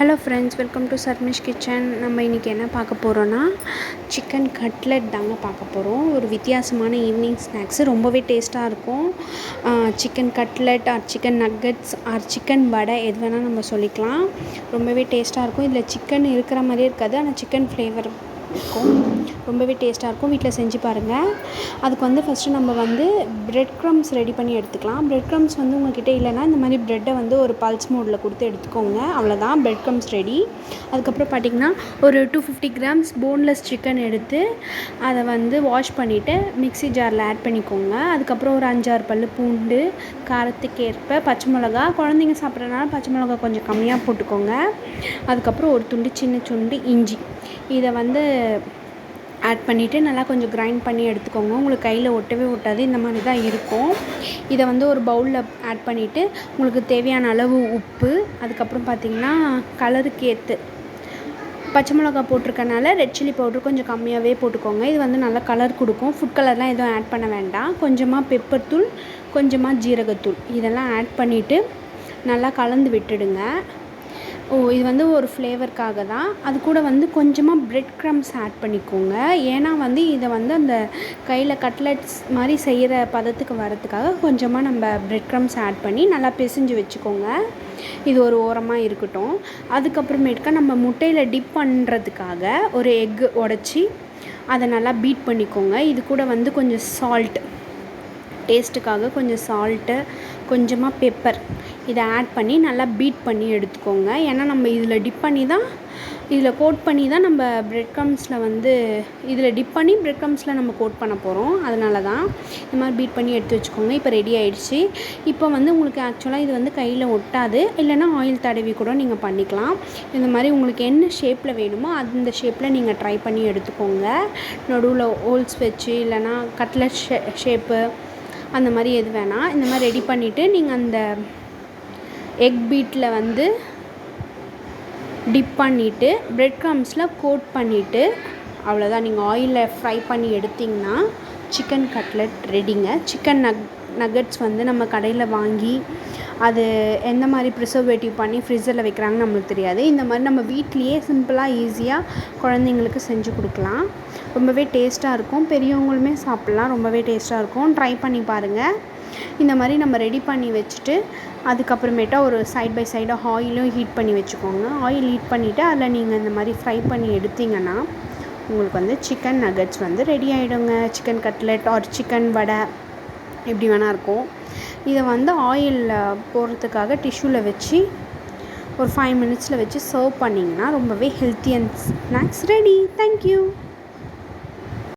Hello friends, welcome to Sharmish kitchen. நம்ம இன்றைக்கி என்ன பார்க்க போகிறோன்னா சிக்கன் கட்லெட் தாங்க பார்க்க போகிறோம். ஒரு வித்தியாசமான ஈவினிங் ஸ்நாக்ஸு, ரொம்பவே டேஸ்ட்டாக இருக்கும். Chicken cutlet or chicken nuggets or chicken vada எது வேணால் நம்ம சொல்லிக்கலாம். ரொம்பவே டேஸ்ட்டாக இருக்கும். இதில் சிக்கன் இருக்கிற மாதிரியே இருக்காது, ஆனால் சிக்கன் ஃப்ளேவர் இருக்கும். ரொம்பவே டேஸ்ட்டாக இருக்கும். வீட்டில் செஞ்சு பாருங்கள். அதுக்கு ஃபஸ்ட்டு நம்ம பிரெட் க்ரம்ஸ் ரெடி பண்ணி எடுத்துக்கலாம். பிரெட் க்ரம்ஸ் உங்கள்கிட்ட இல்லைன்னா இந்த மாதிரி ப்ரெட்டை ஒரு பல்ஸ் மோடில் கொடுத்து எடுத்துக்கோங்க. அவ்வளோதான், பிரெட் க்ரம்ஸ் ரெடி. அதுக்கப்புறம் பார்த்திங்கன்னா ஒரு 250 கிராம்ஸ் போன்லெஸ் சிக்கன் எடுத்து அதை வாஷ் பண்ணிவிட்டு மிக்ஸி ஜாரில் ஆட் பண்ணிக்கோங்க. அதுக்கப்புறம் ஒரு 5-6 பல் பூண்டு, காரத்துக்கேற்ப பச்சை மிளகா, குழந்தைங்க சாப்பிட்றதுனால பச்சை மிளகா கொஞ்சம் கம்மியாக போட்டுக்கோங்க. அதுக்கப்புறம் ஒரு துண்டு சின்ன துண்டு இஞ்சி, இதை ஆட் பண்ணிவிட்டு நல்லா கொஞ்சம் கிரைண்ட் பண்ணி எடுத்துக்கோங்க. உங்களுக்கு கையில் ஒட்டவே ஒட்டாது, இந்த மாதிரி தான் இருக்கும். இதை ஒரு பவுலில் ஆட் பண்ணிவிட்டு உங்களுக்கு தேவையான அளவு உப்பு, அதுக்கப்புறம் பார்த்திங்கன்னா கலருக்கு ஏற்று பச்சை மிளகா போட்டிருக்கனால ரெட் சில்லி பவுட்ரு கொஞ்சம் கம்மியாகவே போட்டுக்கோங்க. இது நல்லா கலர் கொடுக்கும். ஃபுட் கலர்லாம் எதுவும் ஆட் பண்ண வேண்டாம். கொஞ்சமாக பெப்பர் தூள், கொஞ்சமாக ஜீரகத்தூள், இதெல்லாம் ஆட் பண்ணிவிட்டு நல்லா கலந்து விட்டுடுங்க. இது ஒரு ஃப்ளேவருக்காக தான். அது கூட கொஞ்சமாக பிரெட் க்ரம்ஸ் ஆட் பண்ணிக்கோங்க. ஏன்னா இதை அந்த கையில் கட்லெட்ஸ் மாதிரி செய்கிற பதத்துக்கு வரத்துக்காக கொஞ்சமாக நம்ம பிரெட் க்ரம்ஸ் ஆட் பண்ணி நல்லா பிசைஞ்சு வச்சுக்கோங்க. இது ஒரு ஓரமாக இருக்கட்டும். அதுக்கப்புறமேட்டுக்கா நம்ம முட்டையில் டிப் பண்ணுறதுக்காக ஒரு எக்கு உடச்சி அதை நல்லா பீட் பண்ணிக்கோங்க. இது கூட கொஞ்சம் சால்ட், டேஸ்ட்டுக்காக கொஞ்சம் சால்ட்டு, கொஞ்சமாக பெப்பர், இதை ஆட் பண்ணி நல்லா பீட் பண்ணி எடுத்துக்கோங்க. ஏன்னா நம்ம இதில் டிப் பண்ணி தான், இதில் கோட் பண்ணி தான் நம்ம பிரெட் க்ரம்ஸில் இதில் டிப் பண்ணி பிரெட் க்ரம்ஸில் நம்ம கோட் பண்ண போகிறோம். அதனால தான் இந்த மாதிரி பீட் பண்ணி எடுத்து வச்சுக்கோங்க. இப்போ ரெடி ஆகிடுச்சு. இப்போ உங்களுக்கு ஆக்சுவலாக இது கையில் ஒட்டாது, இல்லைன்னா ஆயில் தடவி கூட நீங்கள் பண்ணிக்கலாம். இந்த மாதிரி உங்களுக்கு என்ன ஷேப்பில் வேணுமோ அந்த ஷேப்பில் நீங்கள் ட்ரை பண்ணி எடுத்துக்கோங்க. நடுவில் ஹோல்ஸ் வச்சு, இல்லைன்னா கட்லெட் ஷேப்பு, அந்த மாதிரி எது வேணால் இந்த மாதிரி ரெடி பண்ணிவிட்டு நீங்கள் அந்த எக் பீட்டில் டிப் பண்ணிவிட்டு பிரெட் க்ரம்ஸில் கோட் பண்ணிவிட்டு அவ்வளோதான். நீங்கள் ஆயிலில் ஃப்ரை பண்ணி எடுத்திங்கன்னா சிக்கன் கட்லெட் ரெடிங்க. சிக்கன் நக்கட்ஸ் நம்ம கடையில் வாங்கி அது எந்த மாதிரி ப்ரிசர்வேட்டிவ் பண்ணி ஃப்ரிட்ஜரில் வைக்கிறாங்கன்னு நம்மளுக்கு தெரியாது. இந்த மாதிரி நம்ம வீட்லேயே சிம்பிளாக ஈஸியாக குழந்தைங்களுக்கு செஞ்சு கொடுக்கலாம். ரொம்பவே டேஸ்ட்டாக இருக்கும். பெரியவங்களுமே சாப்பிட்லாம். ரொம்பவே டேஸ்ட்டாக இருக்கும். ட்ரை பண்ணி பாருங்கள். இந்த மாதிரி நம்ம ரெடி பண்ணி வச்சுட்டு அதுக்கப்புறமேட்டா ஒரு சைட் பை சைடாக ஆயிலும் ஹீட் பண்ணி வச்சுக்கோங்க. ஆயில் ஹீட் பண்ணிவிட்டு அதில் நீங்கள் இந்த மாதிரி ஃப்ரை பண்ணி எடுத்திங்கன்னா உங்களுக்கு சிக்கன் நக்கட்ஸ் ரெடி ஆகிடுங்க. Chicken cutlet or chicken vada எப்படி வேணால் இருக்கும். இதை ஆயிலில் போடுறதுக்காக டிஷ்யூவில் வச்சு ஒரு 5 மினிட்ஸில் வச்சு சர்வ் பண்ணிங்கன்னா ரொம்பவே healthy and snacks ready. Thank you.